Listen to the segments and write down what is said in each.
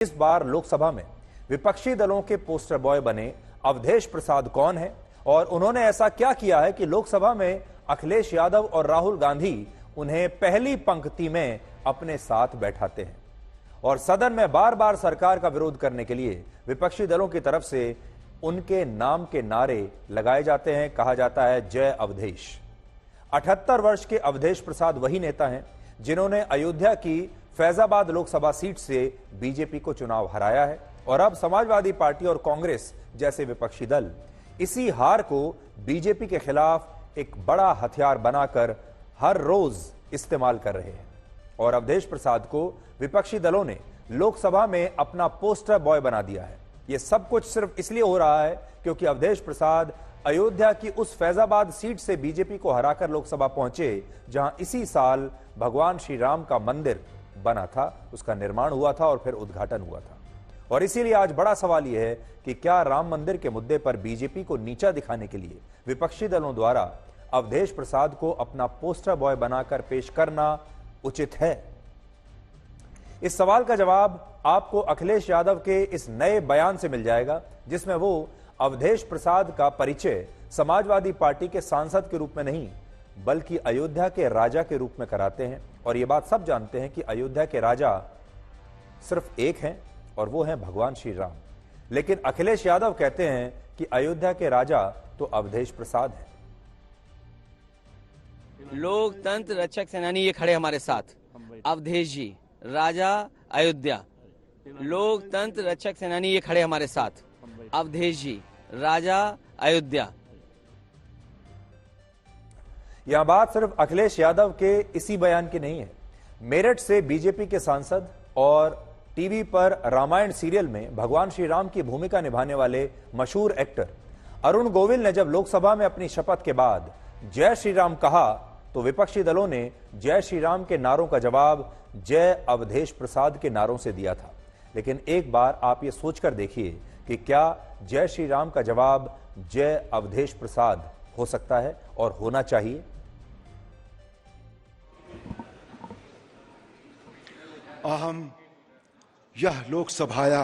इस बार लोकसभा में विपक्षी दलों के पोस्टर बॉय बने अवधेश प्रसाद कौन है और उन्होंने ऐसा क्या किया है कि लोकसभा में अखिलेश यादव और राहुल गांधी उन्हें पहली पंक्ति में अपने साथ बैठाते हैं और सदन में बार बार सरकार का विरोध करने के लिए विपक्षी दलों की तरफ से उनके नाम के नारे लगाए जाते हैं। कहा जाता है जय अवधेश। 78 वर्ष के अवधेश प्रसाद वही नेता हैं जिन्होंने अयोध्या की फैजाबाद लोकसभा सीट से बीजेपी को चुनाव हराया है और अब समाजवादी पार्टी और कांग्रेस जैसे विपक्षी दल इसी हार को बीजेपी के खिलाफ एक बड़ा हथियार बनाकर हर रोज इस्तेमाल कर रहे हैं। और अवधेश प्रसाद को विपक्षी दलों ने लोकसभा में अपना पोस्टर बॉय बना दिया है। यह सब कुछ सिर्फ इसलिए हो रहा है क्योंकि अवधेश प्रसाद अयोध्या की उस फैजाबाद सीट से बीजेपी को हराकर लोकसभा पहुंचे जहां इसी साल भगवान श्री राम का मंदिर बना था, उसका निर्माण हुआ था और फिर उद्घाटन हुआ था। और इसीलिए आज बड़ा सवाल यह है कि क्या राम मंदिर के मुद्दे पर बीजेपी को नीचा दिखाने के लिए विपक्षी दलों द्वारा अवधेश प्रसाद को अपना पोस्टर बॉय बनाकर पेश करना उचित है? इस सवाल का जवाब आपको अखिलेश यादव के इस नए बयान से मिल जाएगा जिसमें वो अवधेश प्रसाद का परिचय समाजवादी पार्टी के सांसद के रूप में नहीं बल्कि अयोध्या के राजा के रूप में कराते हैं। और यह बात सब जानते हैं कि अयोध्या के राजा सिर्फ एक हैं और वो हैं भगवान श्री राम। लेकिन अखिलेश यादव कहते हैं कि अयोध्या के राजा तो अवधेश प्रसाद हैं। लोकतंत्र रक्षक सेनानी ये खड़े हमारे साथ, अवधेश जी राजा अयोध्या। लोकतंत्र रक्षक सेनानी ये खड़े हमारे साथ, अवधेश जी राजा अयोध्या। यह बात सिर्फ अखिलेश यादव के इसी बयान की नहीं है। मेरठ से बीजेपी के सांसद और टीवी पर रामायण सीरियल में भगवान श्री राम की भूमिका निभाने वाले मशहूर एक्टर अरुण गोविल ने जब लोकसभा में अपनी शपथ के बाद जय श्री राम कहा तो विपक्षी दलों ने जय श्री राम के नारों का जवाब जय अवधेश प्रसाद के नारों से दिया था। लेकिन एक बार आप ये सोचकर देखिए कि क्या जय श्री राम का जवाब जय अवधेश प्रसाद हो सकता है और होना चाहिए? अहम यह लोकसभाया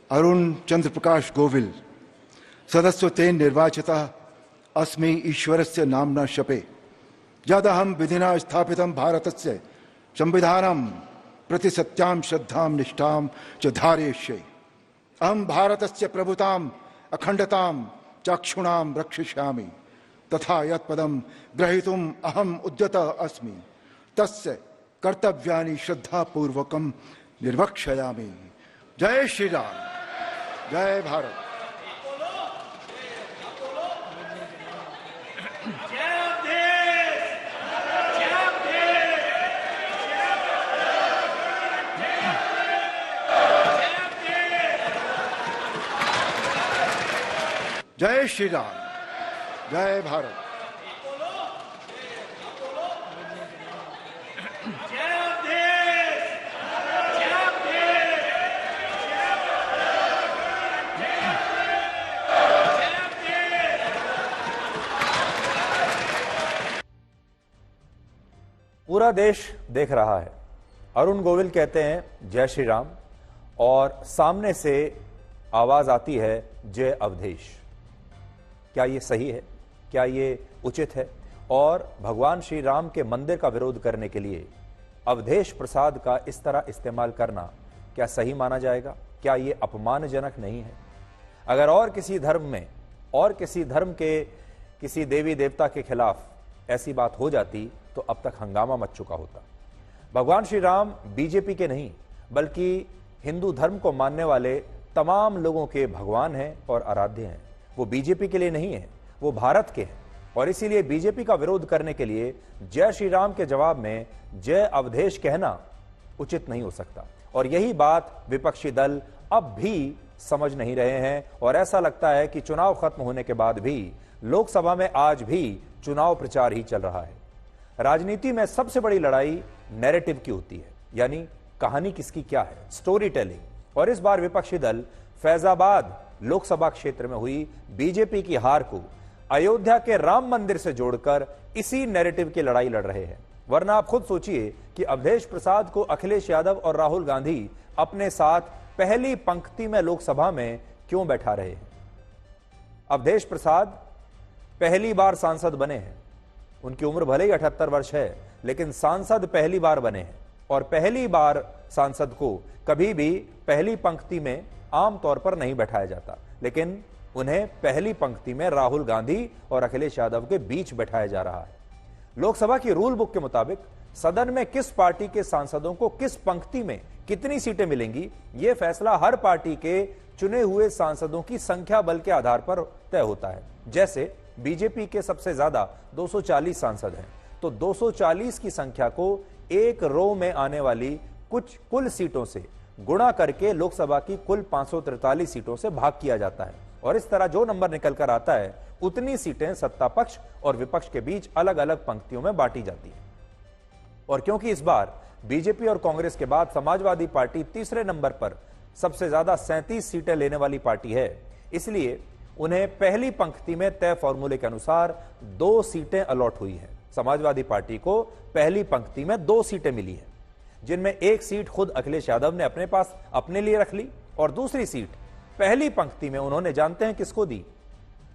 अरुण चंद्र प्रकाश गोविल सदस्यत्वेन निर्वाचितः अस्मि ईश्वरस्य नाम्ना शपे यदहं विधिना स्थापितं भारतस्य संविधानं प्रति सत्यां श्रद्धां निष्ठां च धारयिष्ये। अहं भारतस्य प्रभुतां अखंडतां चक्षुणां रक्षिष्यामि तथा यत्पदं ग्रहीतुम् अहम् उद्यतः अस्मि तस्य कर्तव्यानि श्रद्धापूर्वकं निर्वक्ष्यामि। जय श्री राम, जय भारत। जय श्री राम, जय भारत। पूरा देश देख रहा है। अरुण गोविल कहते हैं जय श्री राम और सामने से आवाज आती है जय अवधेश। क्या ये सही है? क्या ये उचित है? और भगवान श्री राम के मंदिर का विरोध करने के लिए अवधेश प्रसाद का इस तरह इस्तेमाल करना क्या सही माना जाएगा? क्या ये अपमानजनक नहीं है? अगर और किसी धर्म में और किसी धर्म के किसी देवी देवता के खिलाफ ऐसी बात हो जाती तो अब तक हंगामा मच चुका होता। भगवान श्री राम बीजेपी के नहीं बल्कि हिंदू धर्म को मानने वाले तमाम लोगों के भगवान हैं और आराध्य हैं। वो बीजेपी के लिए नहीं है, वो भारत के हैं। और इसीलिए बीजेपी का विरोध करने के लिए जय श्री राम के जवाब में जय अवधेश कहना उचित नहीं हो सकता। और यही बात विपक्षी दल अब भी समझ नहीं रहे हैं और ऐसा लगता है कि चुनाव खत्म होने के बाद भी लोकसभा में आज भी चुनाव प्रचार ही चल रहा है। राजनीति में सबसे बड़ी लड़ाई नैरेटिव की होती है, यानी कहानी किसकी क्या है, स्टोरी टेलिंग। और इस बार विपक्षी दल फैजाबाद लोकसभा क्षेत्र में हुई बीजेपी की हार को अयोध्या के राम मंदिर से जोड़कर इसी नैरेटिव की लड़ाई लड़ रहे हैं। वरना आप खुद सोचिए कि अवधेश प्रसाद को अखिलेश यादव और राहुल गांधी अपने साथ पहली पंक्ति में लोकसभा में क्यों बैठा रहे हैं? अवधेश प्रसाद पहली बार सांसद बने हैं। उनकी उम्र भले ही 78 वर्ष है, लेकिन सांसद पहली बार बने हैं। और पहली बार सांसद को कभी भी पहली पंक्ति में आमतौर पर नहीं बैठाया जाता, लेकिन उन्हें पहली पंक्ति में राहुल गांधी और अखिलेश यादव के बीच बैठाया जा रहा है। लोकसभा की रूल बुक के मुताबिक सदन में किस पार्टी के सांसदों को किस पंक्ति में कितनी सीटें मिलेंगी, यह फैसला हर पार्टी के चुने हुए सांसदों की संख्या बल के आधार पर तय होता है। जैसे बीजेपी के सबसे ज्यादा 240 सांसद हैं, तो 240 की संख्या को एक रो में आने वाली कुछ कुल सीटों से गुणा करके लोकसभा की कुल 543 सीटों से भाग किया जाता है। और इस तरह जो नंबर निकल कर आता है, उतनी सीटें सत्ता पक्ष और विपक्ष के बीच अलग अलग पंक्तियों में बांटी जाती हैं। और क्योंकि इस बार बीजेपी और कांग्रेस के बाद समाजवादी पार्टी तीसरे नंबर पर सबसे ज्यादा 37 सीटें लेने वाली पार्टी है, इसलिए उन्हें पहली पंक्ति में तय फॉर्मूले के अनुसार 2 सीटें अलॉट हुई हैं। समाजवादी पार्टी को पहली पंक्ति में 2 सीटें मिली हैं, जिनमें एक सीट खुद अखिलेश यादव ने अपने पास अपने लिए रख ली और दूसरी सीट पहली पंक्ति में उन्होंने जानते हैं किसको दी,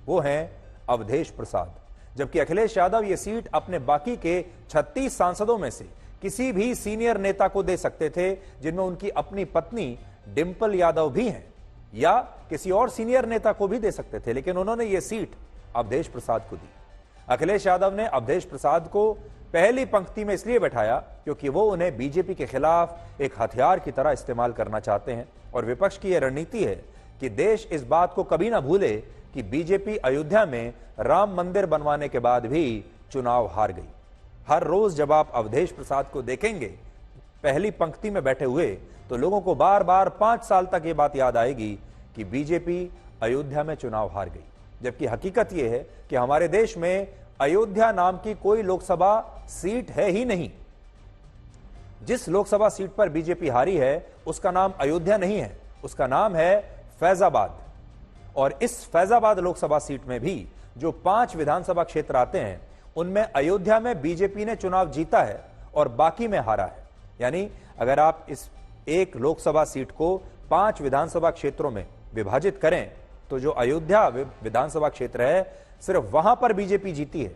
वो हैं अवधेश प्रसाद। जबकि अखिलेश यादव ये सीट अपने बाकी के 36 सांसदों में से किसी भी सीनियर नेता को दे सकते थे, जिनमें उनकी अपनी पत्नी डिंपल यादव भी हैं, या किसी और सीनियर नेता को भी दे सकते थे, लेकिन उन्होंने ये सीट अवधेश प्रसाद को दी। अखिलेश यादव ने अवधेश प्रसाद को पहली पंक्ति में इसलिए बैठाया क्योंकि वो उन्हें बीजेपी के खिलाफ एक हथियार की तरह इस्तेमाल करना चाहते हैं। और विपक्ष की यह रणनीति है कि देश इस बात को कभी ना भूले कि बीजेपी अयोध्या में राम मंदिर बनवाने के बाद भी चुनाव हार गई। हर रोज जब आप अवधेश प्रसाद को देखेंगे पहली पंक्ति में बैठे हुए, तो लोगों को बार बार 5 साल तक ये बात याद आएगी कि बीजेपी अयोध्या में चुनाव हार गई। जबकि हकीकत यह है कि हमारे देश में अयोध्या नाम की कोई लोकसभा सीट है ही नहीं। जिस लोकसभा सीट पर बीजेपी हारी है उसका नाम अयोध्या नहीं है, उसका नाम है फैजाबाद। और इस फैजाबाद लोकसभा सीट में भी जो 5 विधानसभा क्षेत्र आते हैं, उनमें अयोध्या में बीजेपी ने चुनाव जीता है और बाकी में हारा है। यानी अगर आप इस एक लोकसभा सीट को 5 विधानसभा क्षेत्रों में विभाजित करें, तो जो अयोध्या विधानसभा क्षेत्र है, सिर्फ वहां पर बीजेपी जीती है।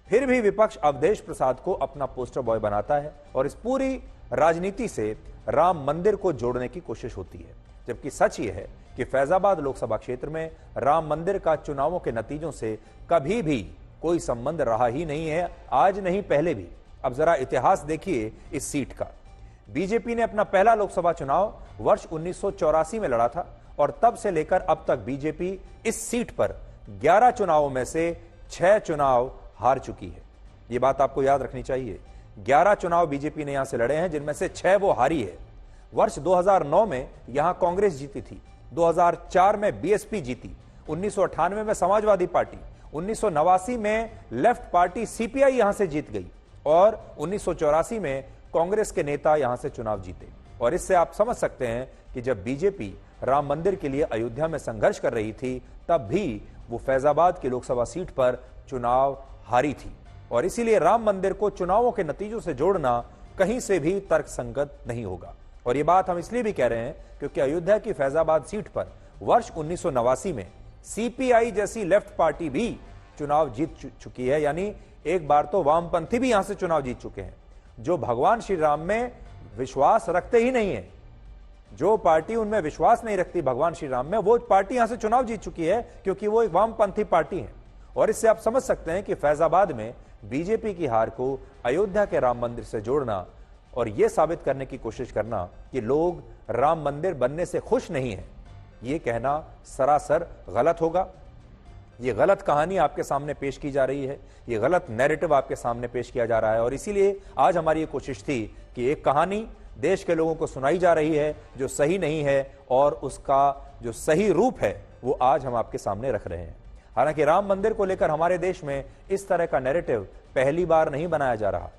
फिर भी विपक्ष अवधेश प्रसाद को अपना पोस्टर बॉय बनाता है और इस पूरी राजनीति से राम मंदिर को जोड़ने की कोशिश होती है। जबकि सच यह है कि फैजाबाद लोकसभा क्षेत्र में राम मंदिर का चुनावों के नतीजों से कभी भी कोई संबंध रहा ही नहीं है, आज नहीं पहले भी। अब जरा इतिहास देखिए इस सीट का। बीजेपी ने अपना पहला लोकसभा चुनाव वर्ष 1984 में लड़ा था और तब से लेकर अब तक बीजेपी इस सीट पर 11 चुनावों में से 6 चुनाव हार चुकी है। यह बात आपको याद रखनी चाहिए। 11 चुनाव बीजेपी ने यहां से लड़े हैं, जिनमें से 6 वो हारी है। वर्ष 2009 में यहां कांग्रेस जीती थी, 2004 में बीएसपी जीती, 1998 में समाजवादी पार्टी, 1989 में लेफ्ट पार्टी सीपीआई यहां से जीत गई और 1984 में कांग्रेस के नेता यहां से चुनाव जीते। और इससे आप समझ सकते हैं कि जब बीजेपी राम मंदिर के लिए अयोध्या में संघर्ष कर रही थी, तब भी वो फैजाबाद की लोकसभा सीट पर चुनाव हारी थी। और इसीलिए राम मंदिर को चुनावों के नतीजों से जोड़ना कहीं से भी तर्कसंगत नहीं होगा। और ये बात हम इसलिए भी कह रहे हैं क्योंकि अयोध्या की फैजाबाद सीट पर वर्ष 1989 में सीपीआई जैसी लेफ्ट पार्टी भी चुनाव जीत चुकी है। यानी एक बार तो वामपंथी भी यहां से चुनाव जीत चुके हैं। जो भगवान श्री राम में विश्वास रखते ही नहीं है, जो पार्टी उनमें विश्वास नहीं रखती भगवान श्री राम में, वो पार्टी यहां से चुनाव जीत चुकी है क्योंकि वो एक वामपंथी पार्टी है। और इससे आप समझ सकते हैं कि फैजाबाद में बीजेपी की हार को अयोध्या के राम मंदिर से जोड़ना और यह साबित करने की कोशिश करना कि लोग राम मंदिर बनने से खुश नहीं है, यह कहना सरासर गलत होगा। यह गलत कहानी आपके सामने पेश की जा रही है, यह गलत नैरेटिव आपके सामने पेश किया जा रहा है। और इसीलिए आज हमारी ये कोशिश थी कि एक कहानी देश के लोगों को सुनाई जा रही है जो सही नहीं है, और उसका जो सही रूप है वो आज हम आपके सामने रख रहे हैं। हालांकि राम मंदिर को लेकर हमारे देश में इस तरह का नैरेटिव पहली बार नहीं बनाया जा रहा।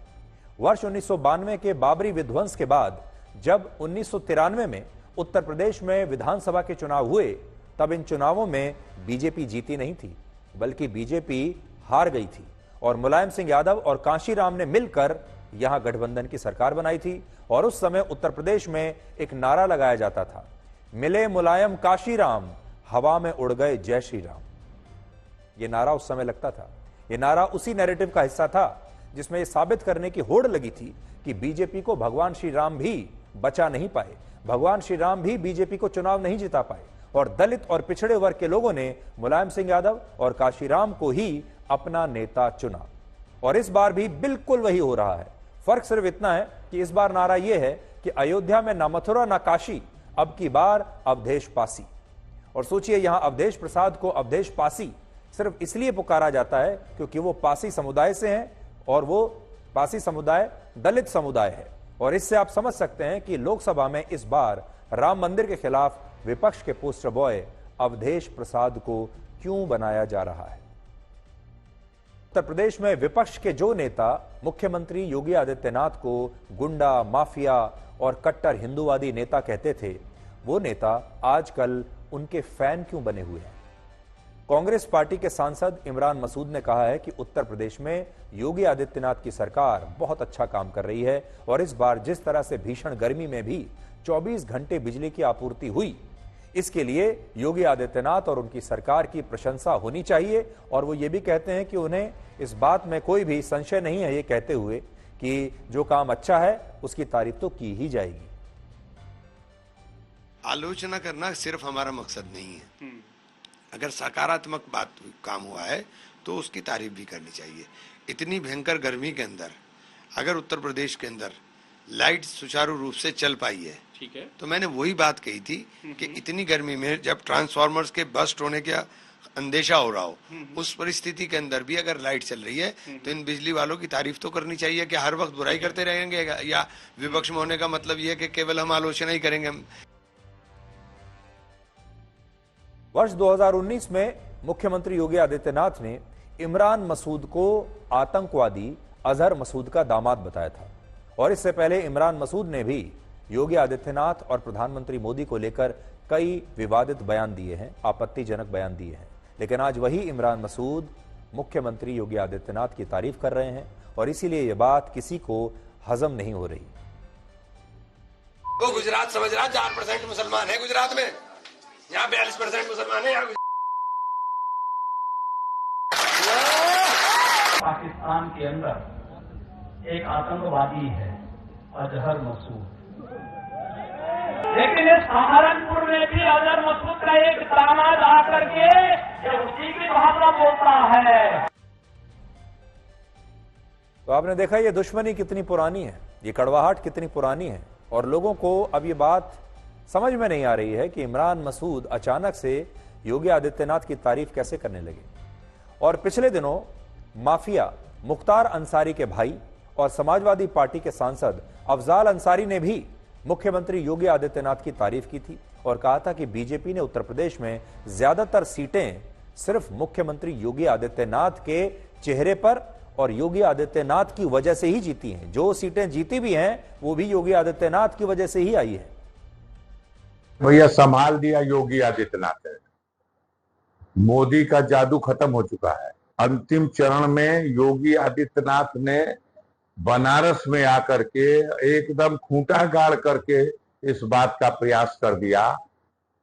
वर्ष 1992 के बाबरी विध्वंस के बाद जब 1993 में उत्तर प्रदेश में विधानसभा के चुनाव हुए, तब इन चुनावों में बीजेपी जीती नहीं थी, बल्कि बीजेपी हार गई थी। और मुलायम सिंह यादव और कांशीराम ने मिलकर यहां गठबंधन की सरकार बनाई थी और उस समय उत्तर प्रदेश में एक नारा लगाया जाता था, मिले मुलायम काशीराम, हवा में उड़ गए जय श्री राम। यह नारा उस समय लगता था। यह नारा उसी नैरेटिव का हिस्सा था जिसमें यह साबित करने की होड़ लगी थी कि बीजेपी को भगवान श्री राम भी बचा नहीं पाए, भगवान श्री राम भी बीजेपी को चुनाव नहीं जिता पाए और दलित और पिछड़े वर्ग के लोगों ने मुलायम सिंह यादव और काशीराम को ही अपना नेता चुना। और इस बार भी बिल्कुल वही हो रहा है। फर्क सिर्फ इतना है कि इस बार नारा यह है कि अयोध्या में ना मथुरा ना काशी, अब की बार अवधेश पासी। और सोचिए, यहां अवधेश प्रसाद को अवधेश पासी सिर्फ इसलिए पुकारा जाता है क्योंकि वो पासी समुदाय से हैं और वो पासी समुदाय दलित समुदाय है। और इससे आप समझ सकते हैं कि लोकसभा में इस बार राम मंदिर के खिलाफ विपक्ष के पोस्टर बॉय अवधेश प्रसाद को क्यों बनाया जा रहा है। उत्तर प्रदेश में विपक्ष के जो नेता मुख्यमंत्री योगी आदित्यनाथ को गुंडा, माफिया और कट्टर हिंदूवादी नेता कहते थे, वो नेता आजकल उनके फैन क्यों बने हुए हैं। कांग्रेस पार्टी के सांसद इमरान मसूद ने कहा है कि उत्तर प्रदेश में योगी आदित्यनाथ की सरकार बहुत अच्छा काम कर रही है और इस बार जिस तरह से भीषण गर्मी में भी 24 घंटे बिजली की आपूर्ति हुई, इसके लिए योगी आदित्यनाथ और उनकी सरकार की प्रशंसा होनी चाहिए। और वो ये भी कहते हैं कि उन्हें इस बात में कोई भी संशय नहीं है, ये कहते हुए कि जो काम अच्छा है उसकी तारीफ तो की ही जाएगी। आलोचना करना सिर्फ हमारा मकसद नहीं है। अगर सकारात्मक बात काम हुआ है तो उसकी तारीफ भी करनी चाहिए। इतनी भयंकर गर्मी के अंदर अगर उत्तर प्रदेश के अंदर लाइट सुचारू रूप से चल पाई है, ठीक है, तो मैंने वही बात कही थी कि इतनी गर्मी में जब ट्रांसफार्मर्स के बस्ट होने का अंदेशा हो रहा हो, उस परिस्थिति के अंदर भी अगर लाइट चल रही है तो इन बिजली वालों की तारीफ तो करनी चाहिए। कि हर वक्त बुराई करते रहेंगे या विपक्ष में होने का मतलब यह है कि केवल हम आलोचना ही करेंगे। वर्ष 2019 में मुख्यमंत्री योगी आदित्यनाथ ने इमरान मसूद को आतंकवादी अजहर मसूद का दामाद बताया था और इससे पहले इमरान मसूद ने भी योगी आदित्यनाथ और प्रधानमंत्री मोदी को लेकर कई विवादित बयान दिए हैं, आपत्तिजनक बयान दिए हैं। लेकिन आज वही इमरान मसूद मुख्यमंत्री योगी आदित्यनाथ की तारीफ कर रहे हैं और इसीलिए यह बात किसी को हजम नहीं हो रही। वो गुजरात समझ रहा 4% मुसलमान है गुजरात में, यहाँ 42% मुसलमान है। पाकिस्तान के अंदर एक आतंकवादी है अजहर मसूद, लेकिन इस सहारनपुर में भी अजहर मसूद का एक दामाद आकर के उसी की भाषा बोलता है। तो आपने देखा ये दुश्मनी कितनी पुरानी है, ये कड़वाहट कितनी पुरानी है और लोगों को अब ये बात समझ में नहीं आ रही है कि इमरान मसूद अचानक से योगी आदित्यनाथ की तारीफ कैसे करने लगे। और पिछले दिनों माफिया मुख्तार अंसारी के भाई और समाजवादी पार्टी के सांसद अफजाल अंसारी ने भी मुख्यमंत्री योगी आदित्यनाथ की तारीफ की थी और कहा था कि बीजेपी ने उत्तर प्रदेश में ज्यादातर सीटें सिर्फ मुख्यमंत्री योगी आदित्यनाथ के चेहरे पर और योगी आदित्यनाथ की वजह से ही जीती हैं। जो सीटें जीती भी हैं वो भी योगी आदित्यनाथ की वजह से ही आई है। भैया संभाल दिया योगी आदित्यनाथ है, मोदी का जादू खत्म हो चुका है। अंतिम चरण में योगी आदित्यनाथ ने बनारस में आकर के एकदम खूंटा गाड़ करके इस बात का प्रयास कर दिया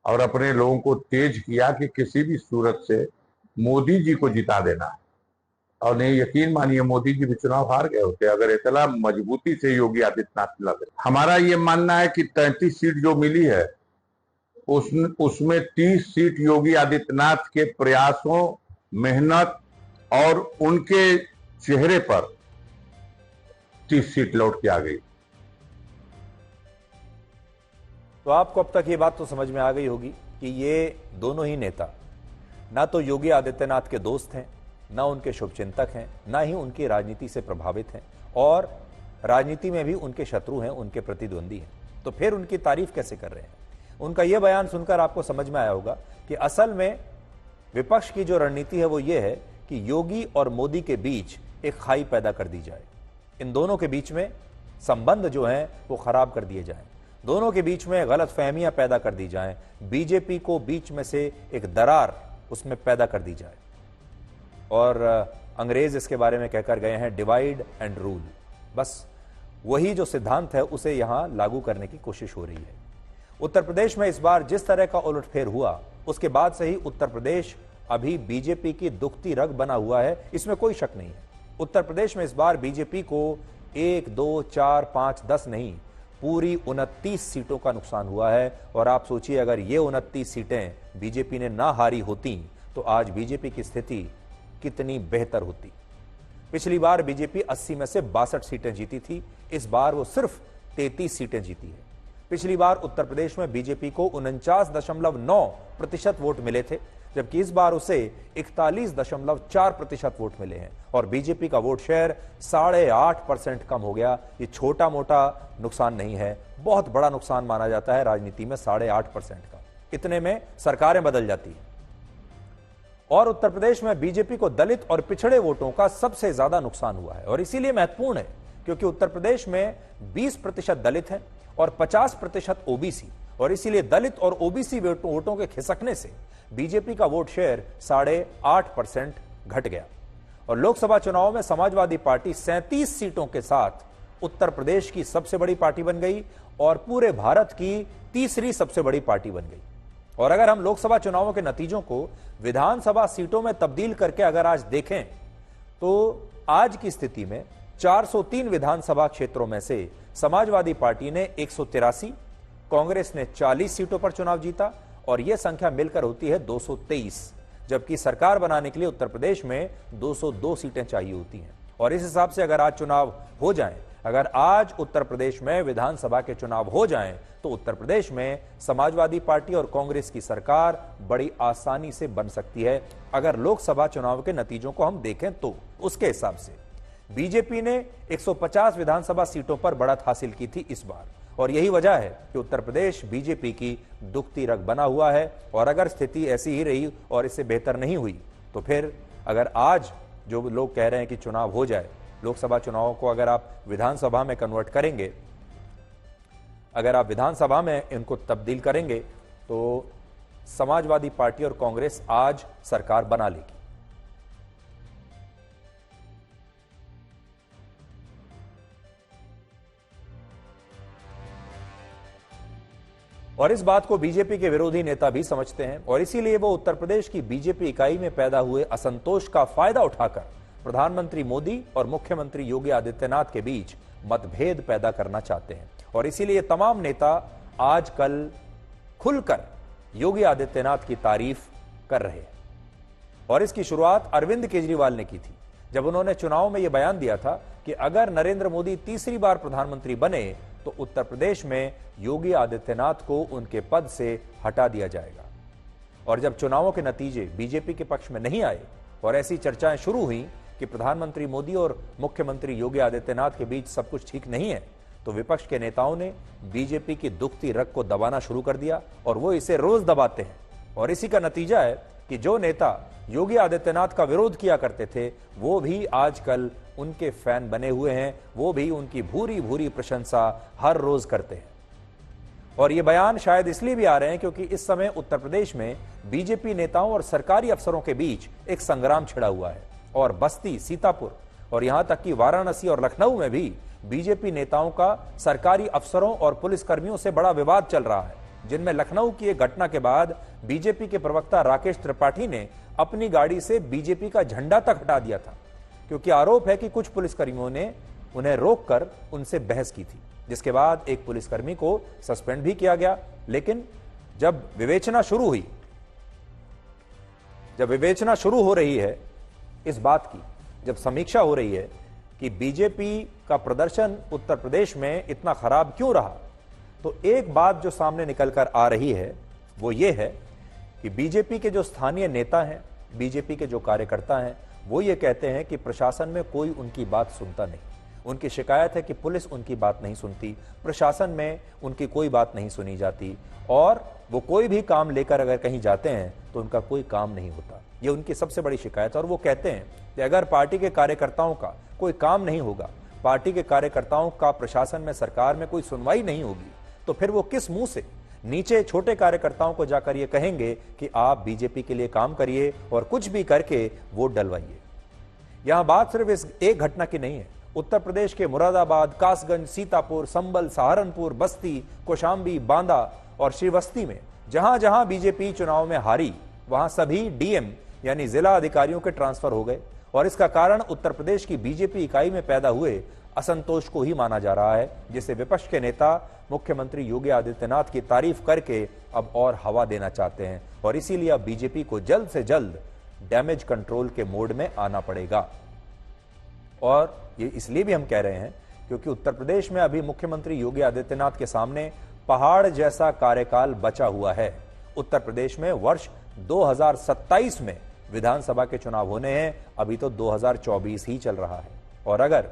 और अपने लोगों को तेज किया कि किसी भी सूरत से मोदी जी को जिता देना। और नहीं, यकीन मानिए मोदी जी भी चुनाव हार गए होते अगर इतना मजबूती से योगी आदित्यनाथ लगे। हमारा ये मानना है कि 33 सीट जो मिली है उसमें 30 सीट योगी आदित्यनाथ के प्रयासों, मेहनत और उनके चेहरे पर 30 सीट लौट के आ गई। तो आपको अब तक ये बात तो समझ में आ गई होगी कि ये दोनों ही नेता ना तो योगी आदित्यनाथ के दोस्त हैं, ना उनके शुभचिंतक हैं, ना ही उनकी राजनीति से प्रभावित हैं और राजनीति में भी उनके शत्रु हैं, उनके प्रतिद्वंदी हैं। तो फिर उनकी तारीफ कैसे कर रहे हैं। उनका यह बयान सुनकर आपको समझ में आया होगा कि असल में विपक्ष की जो रणनीति है वो ये है कि योगी और मोदी के बीच एक खाई पैदा कर दी जाए, इन दोनों के बीच में संबंध जो हैं वो खराब कर दिए जाएं, दोनों के बीच में गलतफहमियां पैदा कर दी जाएं, बीजेपी को बीच में से एक दरार उसमें पैदा कर दी जाए। और अंग्रेज इसके बारे में कहकर गए हैं डिवाइड एंड रूल। बस वही जो सिद्धांत है उसे यहां लागू करने की कोशिश हो रही है। उत्तर प्रदेश में इस बार जिस तरह का उलटफेर हुआ उसके बाद से ही उत्तर प्रदेश अभी बीजेपी की दुखती रग बना हुआ है, इसमें कोई शक नहीं है। उत्तर प्रदेश में इस बार बीजेपी को 1, 2, 4, 5, 10 नहीं, पूरी 29 सीटों का नुकसान हुआ है। और आप सोचिए, अगर ये 29 सीटें बीजेपी ने ना हारी होती तो आज बीजेपी की स्थिति कितनी बेहतर होती। पिछली बार बीजेपी 80 में से 62 सीटें जीती थी, इस बार वो सिर्फ 33 सीटें जीती है। पिछली बार उत्तर प्रदेश में बीजेपी को 49.9% वोट मिले थे, जबकि इस बार उसे 41.4% वोट मिले हैं और बीजेपी का वोट शेयर 8.5% कम हो गया। ये छोटा मोटा नुकसान नहीं है, बहुत बड़ा नुकसान माना जाता है राजनीति में 8.5% का। इतने में सरकारें बदल जाती हैं। और उत्तर प्रदेश में बीजेपी को दलित और पिछड़े वोटों का सबसे ज्यादा नुकसान हुआ है और इसीलिए महत्वपूर्ण है क्योंकि उत्तर प्रदेश में 20% दलित हैं और 50% ओबीसी, और इसीलिए दलित और ओबीसी वोटों के खिसकने से बीजेपी का वोट शेयर 8.5% घट गया। और लोकसभा चुनाव में समाजवादी पार्टी 37 सीटों के साथ उत्तर प्रदेश की सबसे बड़ी पार्टी बन गई और पूरे भारत की तीसरी सबसे बड़ी पार्टी बन गई। और अगर हम लोकसभा चुनावों के नतीजों को विधानसभा सीटों में तब्दील करके अगर आज देखें तो आज की स्थिति में 403 विधानसभा क्षेत्रों में से समाजवादी पार्टी ने 183, कांग्रेस ने 40 सीटों पर चुनाव जीता और यह संख्या मिलकर होती है 223, जबकि सरकार बनाने के लिए उत्तर प्रदेश में 202 सीटें चाहिए होती हैं। और इस हिसाब से अगर आज चुनाव हो जाएं, अगर आज उत्तर प्रदेश में विधानसभा के चुनाव हो जाएं तो उत्तर प्रदेश में समाजवादी पार्टी और कांग्रेस की सरकार बड़ी आसानी से बन सकती है। अगर लोकसभा चुनाव के नतीजों को हम देखें तो उसके हिसाब से बीजेपी ने 150 विधानसभा सीटों पर बढ़त हासिल की थी इस बार, और यही वजह है कि उत्तर प्रदेश बीजेपी की दुखती रग बना हुआ है। और अगर स्थिति ऐसी ही रही और इससे बेहतर नहीं हुई तो फिर अगर आज जो लोग कह रहे हैं कि चुनाव हो जाए, लोकसभा चुनावों को अगर आप विधानसभा में कन्वर्ट करेंगे, अगर आप विधानसभा में इनको तब्दील करेंगे तो समाजवादी पार्टी और कांग्रेस आज सरकार बना लेगी। और इस बात को बीजेपी के विरोधी नेता भी समझते हैं और इसीलिए वो उत्तर प्रदेश की बीजेपी इकाई में पैदा हुए असंतोष का फायदा उठाकर प्रधानमंत्री मोदी और मुख्यमंत्री योगी आदित्यनाथ के बीच मतभेद पैदा करना चाहते हैं। और इसीलिए तमाम नेता आजकल खुलकर योगी आदित्यनाथ की तारीफ कर रहे हैं। और इसकी शुरुआत अरविंद केजरीवाल ने की थी जब उन्होंने चुनाव में यह बयान दिया था कि अगर नरेंद्र मोदी तीसरी बार प्रधानमंत्री बने तो उत्तर प्रदेश में योगी आदित्यनाथ को उनके पद से हटा दिया जाएगा। और जब चुनावों के नतीजे बीजेपी के पक्ष में नहीं आए और ऐसी चर्चाएं शुरू हुई कि प्रधानमंत्री मोदी और मुख्यमंत्री योगी आदित्यनाथ के बीच सब कुछ ठीक नहीं है, तो विपक्ष के नेताओं ने बीजेपी की दुखती रग को दबाना शुरू कर दिया और वो इसे रोज दबाते हैं। और इसी का नतीजा है कि जो नेता योगी आदित्यनाथ का विरोध किया करते थे वो भी आजकल उनके फैन बने हुए हैं, वो भी उनकी भूरी भूरी प्रशंसा हर रोज करते हैं। और ये बयान शायद इसलिए भी आ रहे हैं क्योंकि इस समय उत्तर प्रदेश में बीजेपी नेताओं और सरकारी अफसरों के बीच एक संग्राम छिड़ा हुआ है और बस्ती, सीतापुर और यहां तक कि वाराणसी और लखनऊ में भी बीजेपी नेताओं का सरकारी अफसरों और पुलिसकर्मियों से बड़ा विवाद चल रहा है, जिनमें लखनऊ की एक घटना के बाद बीजेपी के प्रवक्ता राकेश त्रिपाठी ने अपनी गाड़ी से बीजेपी का झंडा तक हटा दिया था क्योंकि आरोप है कि कुछ पुलिसकर्मियों ने उन्हें रोककर उनसे बहस की थी, जिसके बाद एक पुलिसकर्मी को सस्पेंड भी किया गया। लेकिन जब विवेचना शुरू हो रही है इस बात की, जब समीक्षा हो रही है कि बीजेपी का प्रदर्शन उत्तर प्रदेश में इतना खराब क्यों रहा, तो एक बात जो सामने निकलकर आ रही है वो ये है कि बीजेपी के जो स्थानीय नेता हैं, बीजेपी के जो कार्यकर्ता हैं, वो ये कहते हैं कि प्रशासन में कोई उनकी बात सुनता नहीं। उनकी शिकायत है कि पुलिस उनकी बात नहीं सुनती, प्रशासन में उनकी कोई बात नहीं सुनी जाती और वो कोई भी काम लेकर अगर कहीं जाते हैं तो उनका कोई काम नहीं होता। ये उनकी सबसे बड़ी शिकायत है। और वो कहते हैं कि अगर पार्टी के कार्यकर्ताओं का कोई काम नहीं होगा, पार्टी के कार्यकर्ताओं का प्रशासन में, सरकार में कोई सुनवाई नहीं होगी, तो फिर वो किस मुंह से नीचे छोटे कार्यकर्ताओं को जाकर ये कहेंगे कि आप बीजेपी के लिए काम करिए और कुछ भी करके वोट डलवाइए। यहां बात सिर्फ इस एक घटना की नहीं है। उत्तर प्रदेश के मुरादाबाद, कासगंज, सीतापुर, संबल, सहारनपुर, बस्ती, कौशाम्बी, बांदा और श्रीवस्ती में जहां जहां बीजेपी चुनाव में हारी, वहां सभी डीएम यानी जिला अधिकारियों के ट्रांसफर हो गए और इसका कारण उत्तर प्रदेश की बीजेपी इकाई में पैदा हुए असंतोष को ही माना जा रहा है, जिसे विपक्ष के नेता मुख्यमंत्री योगी आदित्यनाथ की तारीफ करके अब और हवा देना चाहते हैं और इसीलिए अब बीजेपी को जल्द से जल्द डैमेज कंट्रोल के मोड में आना पड़ेगा। और ये इसलिए भी हम कह रहे हैं क्योंकि उत्तर प्रदेश में अभी मुख्यमंत्री योगी आदित्यनाथ के सामने पहाड़ जैसा कार्यकाल बचा हुआ है। उत्तर प्रदेश में वर्ष 2027 में विधानसभा के चुनाव होने हैं, अभी तो 2024 ही चल रहा है और अगर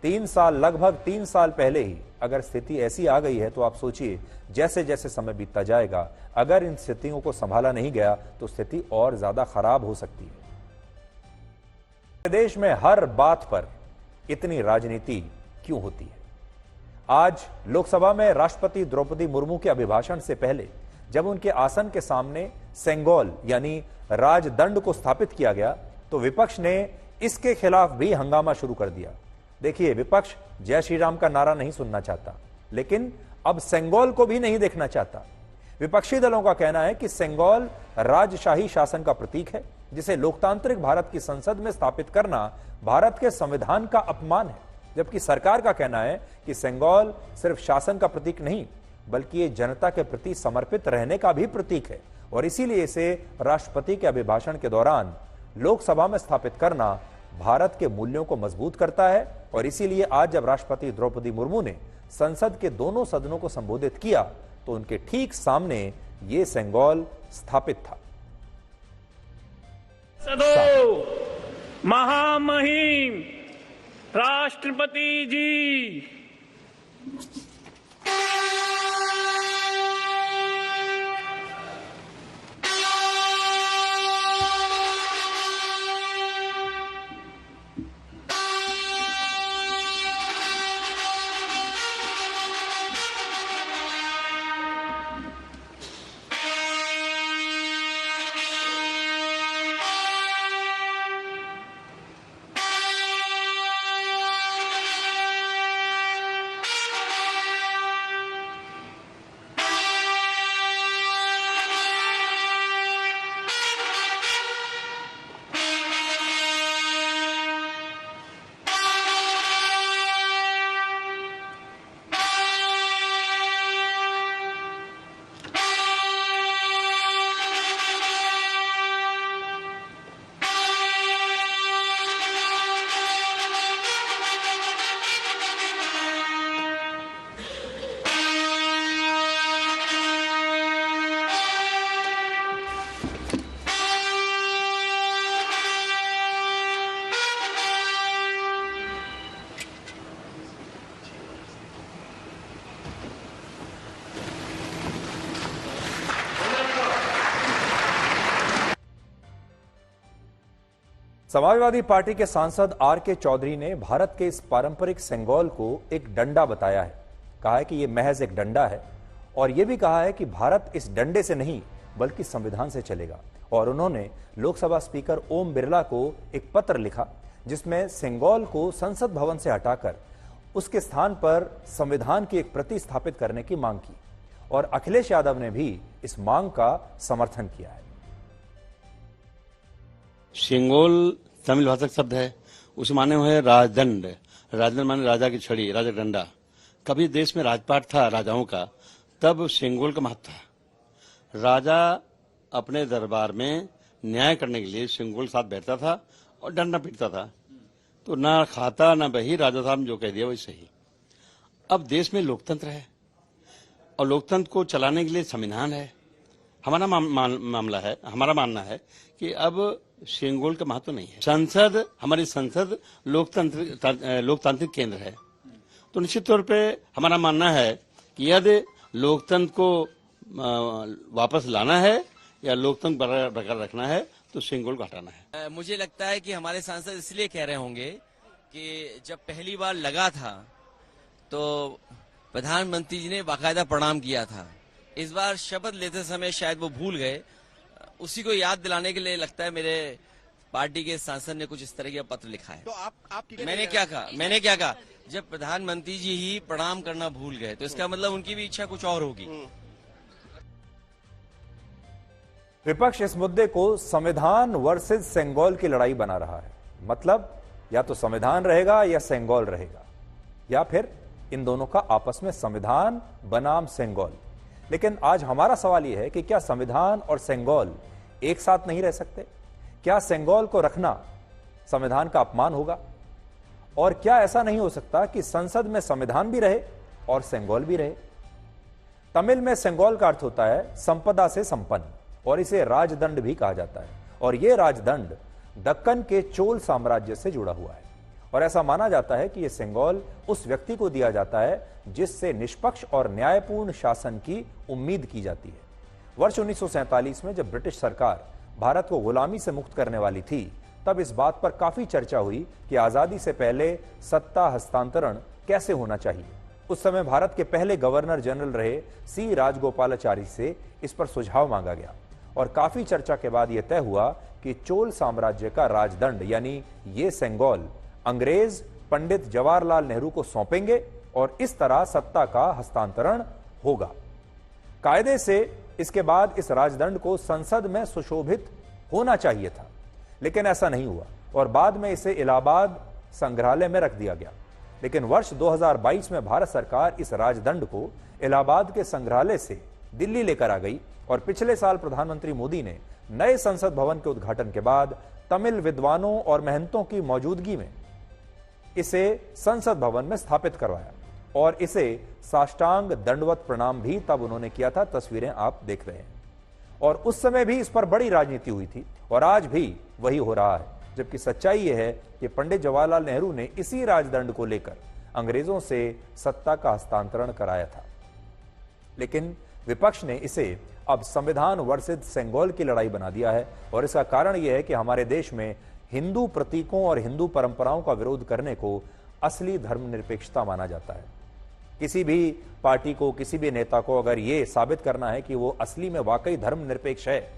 लगभग 3 साल पहले ही अगर स्थिति ऐसी आ गई है तो आप सोचिए जैसे जैसे समय बीतता जाएगा, अगर इन स्थितियों को संभाला नहीं गया तो स्थिति और ज्यादा खराब हो सकती है। देश में हर बात पर इतनी राजनीति क्यों होती है? आज लोकसभा में राष्ट्रपति द्रौपदी मुर्मू के अभिभाषण से पहले जब उनके आसन के सामने सेंगोल यानी राजदंड को स्थापित किया गया तो विपक्ष ने इसके खिलाफ भी हंगामा शुरू कर दिया। देखिए, विपक्ष जय श्री राम का नारा नहीं सुनना चाहता, लेकिन अब सेंगोल को भी नहीं देखना चाहता। विपक्षी दलों का कहना है कि सेंगोल राजशाही शासन का प्रतीक है, जिसे लोकतांत्रिक भारत की संसद में स्थापित करना भारत के संविधान का अपमान है, जबकि सरकार का कहना है कि सेंगोल सिर्फ शासन का प्रतीक नहीं बल्कि ये जनता के प्रति समर्पित रहने का भी प्रतीक है और इसीलिए इसे राष्ट्रपति के अभिभाषण के दौरान लोकसभा में स्थापित करना भारत के मूल्यों को मजबूत करता है और इसीलिए आज जब राष्ट्रपति द्रौपदी मुर्मू ने संसद के दोनों सदनों को संबोधित किया तो उनके ठीक सामने ये सेंगोल स्थापित था। सदो महामहिम राष्ट्रपति जी, समाजवादी पार्टी के सांसद आर.के. चौधरी ने भारत के इस पारंपरिक सेंगोल को एक डंडा बताया है। कहा है कि यह महज एक डंडा है और यह भी कहा है कि भारत इस डंडे से नहीं बल्कि संविधान से चलेगा। और उन्होंने लोकसभा स्पीकर ओम बिरला को एक पत्र लिखा जिसमें सेंगोल को संसद भवन से हटाकर उसके स्थान पर संविधान की एक प्रति स्थापित करने की मांग की और अखिलेश यादव ने भी इस मांग का समर्थन किया है। सेंगोल तमिल भाषा का शब्द है, उसे माने हुए राजदंड। राजदंड माने राजा की छड़ी, राजा डंडा। कभी देश में राजपाट था राजाओं का, तब सेंगोल का महत्व था। राजा अपने दरबार में न्याय करने के लिए सेंगोल के साथ बैठता था और डंडा पीटता था, तो ना खाता ना बही, राजा साहब ने जो कह दिया वही सही। अब देश में लोकतंत्र है और लोकतंत्र को चलाने के लिए संविधान है। हमारा मामला है, हमारा मानना है कि अब सेंगोल का महत्व नहीं है। संसद, हमारी संसद लोकतांत्रिक केंद्र है, तो निश्चित तौर पे हमारा मानना है कि यदि लोकतंत्र को वापस लाना है या लोकतंत्र बरकरार रखना है तो सेंगोल को हटाना है। मुझे लगता है कि हमारे सांसद इसलिए कह रहे होंगे कि जब पहली बार लगा था तो प्रधानमंत्री जी ने बाकायदा प्रणाम किया था। इस बार शपथ लेते समय शायद वो भूल गए, उसी को याद दिलाने के लिए लगता है मेरे पार्टी के सांसद ने कुछ इस तरह का पत्र लिखा है। तो आपकी मैंने क्या कहा जब प्रधानमंत्री जी ही प्रणाम करना भूल गए तो इसका मतलब उनकी भी इच्छा कुछ और होगी। विपक्ष इस मुद्दे को संविधान वर्सेस सेंगोल की लड़ाई बना रहा है। मतलब या तो संविधान रहेगा या सेंगोल रहेगा, या फिर इन दोनों का आपस में संविधान बनाम सेंगोल। लेकिन आज हमारा सवाल यह है कि क्या संविधान और सेंगोल एक साथ नहीं रह सकते? क्या सेंगोल को रखना संविधान का अपमान होगा? और क्या ऐसा नहीं हो सकता कि संसद में संविधान भी रहे और सेंगोल भी रहे? तमिल में सेंगोल का अर्थ होता है संपदा से संपन्न, और इसे राजदंड भी कहा जाता है। और यह राजदंड दक्कन के चोल साम्राज्य से जुड़ा हुआ है, और ऐसा माना जाता है कि यह सेंगोल उस व्यक्ति को दिया जाता है जिससे निष्पक्ष और न्यायपूर्ण शासन की उम्मीद की जाती है। वर्ष 1947 में जब ब्रिटिश सरकार भारत को गुलामी से मुक्त करने वाली थी, तब इस बात पर काफी चर्चा हुई कि आजादी से पहले सत्ता हस्तांतरण कैसे होना चाहिए। उस समय भारत के पहले गवर्नर जनरल रहे सी राजगोपालाचारी से इस पर सुझाव मांगा गया, और काफी चर्चा के बाद यह तय हुआ कि चोल साम्राज्य का राजदंड यानी ये सेंगोल अंग्रेज पंडित जवाहरलाल नेहरू को सौंपेंगे, और इस तरह सत्ता का हस्तांतरण होगा। कायदे से इसके बाद इस राजदंड को संसद में सुशोभित होना चाहिए था, लेकिन ऐसा नहीं हुआ, और बाद में इसे इलाहाबाद संग्रहालय में रख दिया गया। लेकिन वर्ष 2022 में भारत सरकार इस राजदंड को इलाहाबाद के संग्रहालय से दिल्ली लेकर आ गई, और पिछले साल प्रधानमंत्री मोदी ने नए संसद भवन के उद्घाटन के बाद तमिल विद्वानों और महंतों की मौजूदगी में इसे संसद भवन में स्थापित करवाया, और इसे साष्टांग दंडवत प्रणाम भी तब उन्होंने किया था। तस्वीरें आप देख रहे हैं, और उस समय भी इस पर बड़ी राजनीति हुई थी, और आज भी वही हो रहा है। जबकि सच्चाई यह है कि पंडित जवाहरलाल नेहरू ने इसी राजदंड को लेकर अंग्रेजों से सत्ता का हस्तांतरण कराया था। लेकिन विपक्ष ने इसे अब संविधान वर्सेस सेंगोल की लड़ाई बना दिया है, और इसका कारण यह है कि हमारे देश में हिंदू प्रतीकों और हिंदू परंपराओं का विरोध करने को असली धर्मनिरपेक्षता माना जाता है। किसी भी पार्टी को, किसी भी नेता को अगर यह साबित करना है कि वो असली में वाकई धर्मनिरपेक्ष है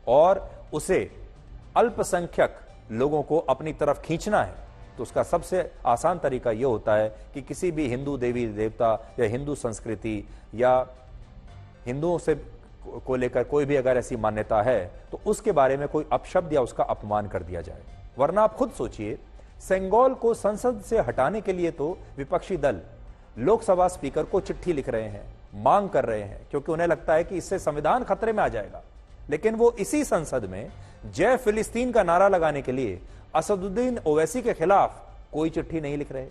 और उसे अल्पसंख्यक लोगों को अपनी तरफ खींचना है, तो उसका सबसे आसान तरीका यह होता है कि किसी भी हिंदू देवी देवता या हिंदू संस्कृति या हिंदुओं से को लेकर कोई भी अगर ऐसी मान्यता है तो उसके बारे में कोई अपशब्द या उसका अपमान कर दिया जाए। वरना आप खुद सोचिए, सेंगोल को संसद से हटाने के लिए तो विपक्षी दल लोकसभा स्पीकर को चिट्ठी लिख रहे हैं, मांग कर रहे हैं, क्योंकि उन्हें लगता है कि इससे संविधान खतरे में आ जाएगा। लेकिन वो इसी संसद में जय फिलिस्तीन का नारा लगाने के लिए असदुद्दीन ओवैसी के खिलाफ कोई चिट्ठी नहीं लिख रहे।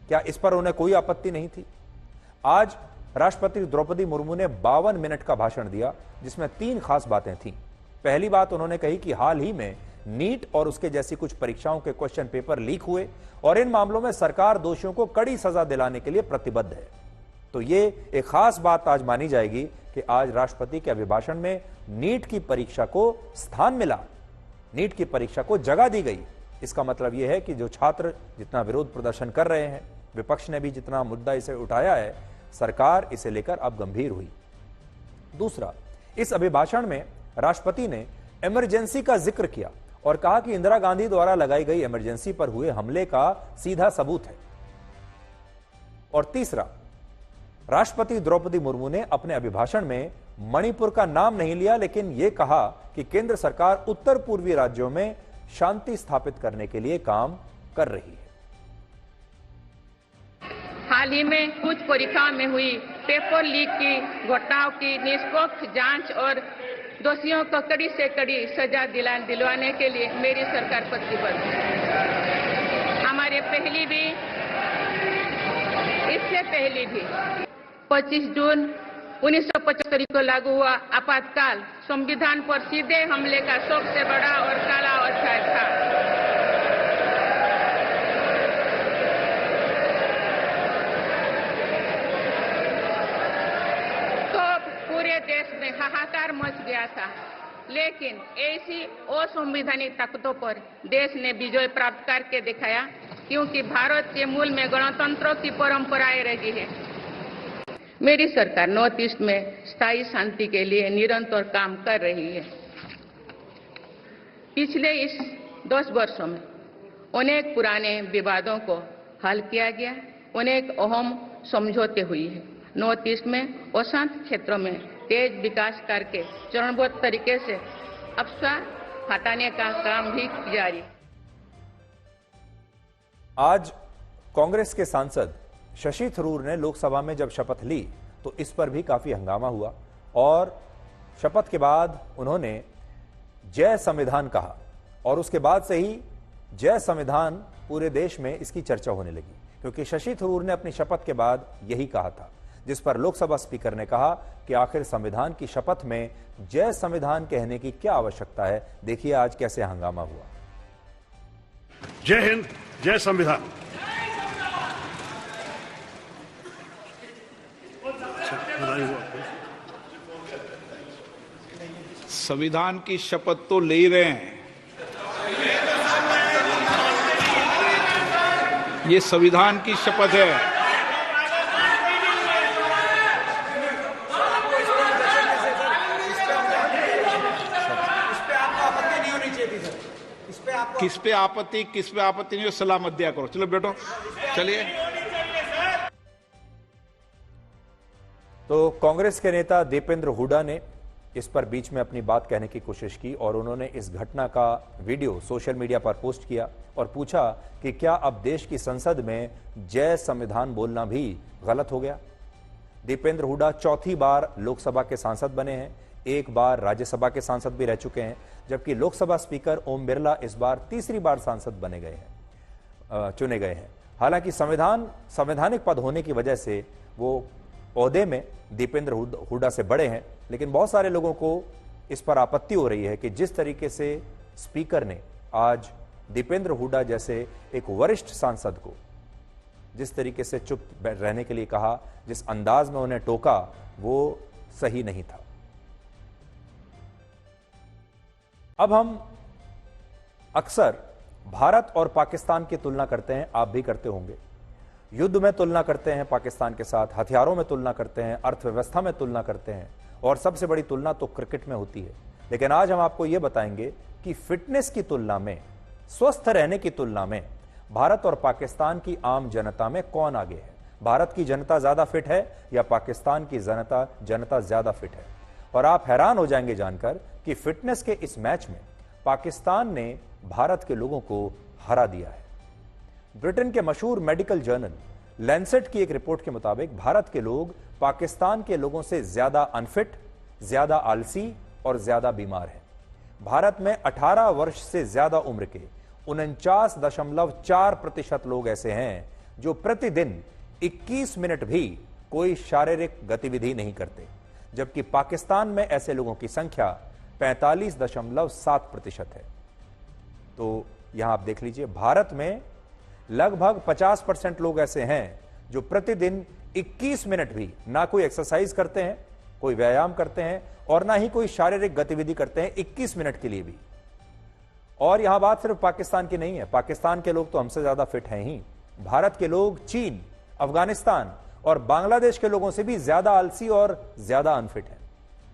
क्या इस पर उन्हें कोई आपत्ति नहीं थी? आज राष्ट्रपति द्रौपदी मुर्मू ने 52 मिनट का भाषण दिया, जिसमें 3 खास बातें थीं। पहली बात उन्होंने कही कि हाल ही में नीट और उसके जैसी कुछ परीक्षाओं के क्वेश्चन पेपर लीक हुए, और इन मामलों में सरकार दोषियों को कड़ी सजा दिलाने के लिए प्रतिबद्ध है। तो ये एक खास बात आज मानी जाएगी कि आज राष्ट्रपति के अभिभाषण में नीट की परीक्षा को स्थान मिला, नीट की परीक्षा को जगह दी गई। इसका मतलब यह है कि जो छात्र जितना विरोध प्रदर्शन कर रहे हैं, विपक्ष ने भी जितना मुद्दा इसे उठाया है, सरकार इसे लेकर अब गंभीर हुई। दूसरा, इस अभिभाषण में राष्ट्रपति ने इमरजेंसी का जिक्र किया और कहा कि इंदिरा गांधी द्वारा लगाई गई इमरजेंसी पर हुए हमले का सीधा सबूत है। और तीसरा, राष्ट्रपति द्रौपदी मुर्मू ने अपने अभिभाषण में मणिपुर का नाम नहीं लिया, लेकिन यह कहा कि केंद्र सरकार उत्तर पूर्वी राज्यों में शांति स्थापित करने के लिए काम कर रही है। हाल ही में कुछ परीक्षाओं में हुई पेपर लीक की घटनाओं की निष्पक्ष जांच और दोषियों को कड़ी से कड़ी सजा दिलवाने के लिए मेरी सरकार प्रतिबद्ध है। हमारे इससे पहले भी 25 जून 1975 को लागू हुआ आपातकाल संविधान पर सीधे हमले का सबसे बड़ा और काला अध्याय था। पूरे देश में हाहाकार मच गया था, लेकिन ऐसी असंवैधानिक ताकतों पर देश ने विजय प्राप्त करके दिखाया, क्योंकि भारत के मूल में गणतंत्र की परंपराएं रही है। मेरी सरकार नॉर्थ ईस्ट में स्थायी शांति के लिए निरंतर काम कर रही है। पिछले इस 10 वर्षों में अनेक पुराने विवादों को हल किया गया, अनेक अहम समझौते हुई है। नॉर्थ ईस्ट में अशांत क्षेत्रों में तेज विकास करके चरणबद्ध तरीके से अफवाह हटाने का काम भी जारी है। आज कांग्रेस के सांसद शशि थरूर ने लोकसभा में जब शपथ ली तो इस पर भी काफी हंगामा हुआ और शपथ के बाद उन्होंने जय संविधान कहा और उसके बाद से ही जय संविधान पूरे देश में इसकी चर्चा होने लगी, क्योंकि शशि थरूर ने अपनी शपथ के बाद यही कहा था, जिस पर लोकसभा स्पीकर ने कहा कि आखिर संविधान की शपथ में जय संविधान कहने की क्या आवश्यकता है। देखिए आज कैसे हंगामा हुआ। जय हिंद, जय संविधान। संविधान की शपथ तो ले ही रहे हैं, ये संविधान की शपथ है। किस पे आपत्ति नहीं हो, सलाह मत दिया करो। चलो बैठो, चलिए। तो कांग्रेस के नेता दीपेंद्र हुड्डा ने इस पर बीच में अपनी बात कहने की कोशिश की और उन्होंने इस घटना का वीडियो सोशल मीडिया पर पोस्ट किया और पूछा कि क्या अब देश की संसद में जय संविधान बोलना भी गलत हो गया। दीपेंद्र हुड्डा चौथी बार लोकसभा के सांसद बने हैं, एक बार राज्यसभा के सांसद भी रह चुके हैं, जबकि लोकसभा स्पीकर ओम बिरला इस बार तीसरी बार सांसद चुने गए हैं। हालांकि संवैधानिक पद होने की वजह से वो ओहदे में दीपेंद्र हुड्डा से बड़े हैं, लेकिन बहुत सारे लोगों को इस पर आपत्ति हो रही है कि जिस तरीके से स्पीकर ने आज दीपेंद्र हुड्डा जैसे एक वरिष्ठ सांसद को जिस तरीके से चुप रहने के लिए कहा, जिस अंदाज में उन्हें टोका, वो सही नहीं था। अब हम अक्सर भारत और पाकिस्तान की तुलना करते हैं, आप भी करते होंगे। युद्ध में तुलना करते हैं पाकिस्तान के साथ, हथियारों में तुलना करते हैं, अर्थव्यवस्था में तुलना करते हैं और सबसे बड़ी तुलना तो क्रिकेट में होती है। लेकिन आज हम आपको यह बताएंगे कि फिटनेस की तुलना में, स्वस्थ रहने की तुलना में भारत और पाकिस्तान की आम जनता में कौन आगे है। भारत की जनता ज्यादा फिट है या पाकिस्तान की जनता ज्यादा फिट है। और आप हैरान हो जाएंगे जानकर कि फिटनेस के इस मैच में पाकिस्तान ने भारत के लोगों को हरा दिया है। ब्रिटेन के मशहूर मेडिकल जर्नल लैंसेट की एक रिपोर्ट के मुताबिक भारत के लोग पाकिस्तान के लोगों से ज्यादा अनफिट, ज्यादा आलसी और ज्यादा बीमार हैं। भारत में 18 वर्ष से ज्यादा उम्र के 49.4% लोग ऐसे हैं जो प्रतिदिन 21 मिनट भी कोई शारीरिक गतिविधि नहीं करते, जबकि पाकिस्तान में ऐसे लोगों की संख्या 45.7% है। तो यहां आप देख लीजिए, भारत में लगभग 50% लोग ऐसे हैं जो प्रतिदिन 21 मिनट भी ना कोई एक्सरसाइज करते हैं, कोई व्यायाम करते हैं और ना ही कोई शारीरिक गतिविधि करते हैं 21 मिनट के लिए भी। और यहां बात सिर्फ पाकिस्तान की नहीं है, पाकिस्तान के लोग तो हमसे ज्यादा फिट हैं ही। भारत के लोग चीन, अफगानिस्तान और बांग्लादेश के लोगों से भी ज्यादा आलसी और ज्यादा अनफिट हैं।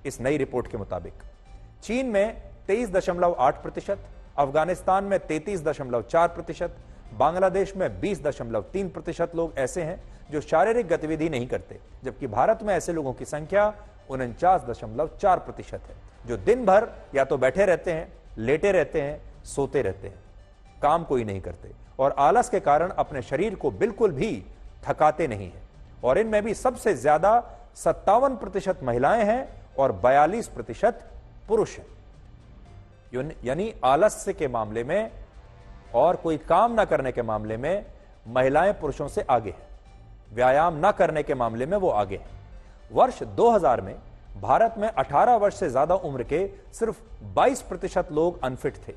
इस नई रिपोर्ट के मुताबिक चीन में 23.8%, अफगानिस्तान में 33.4%, बांग्लादेश में 20.3% लोग ऐसे हैं जो शारीरिक गतिविधि नहीं करते, जबकि भारत में ऐसे लोगों की संख्या 49.4% है जो दिन भर या तो बैठे रहते हैं, लेटे रहते हैं, सोते रहते हैं, काम कोई नहीं करते और आलस के कारण अपने शरीर को बिल्कुल भी थकाते नहीं है। और इनमें भी सबसे ज्यादा 57% महिलाएं हैं और 42% पुरुष हैं। यानी आलस्य के मामले में और कोई काम ना करने के मामले में महिलाएं पुरुषों से आगे हैं, व्यायाम ना करने के मामले में वो आगे हैं। वर्ष 2000 में भारत में 18 वर्ष से ज्यादा उम्र के सिर्फ 22% लोग अनफिट थे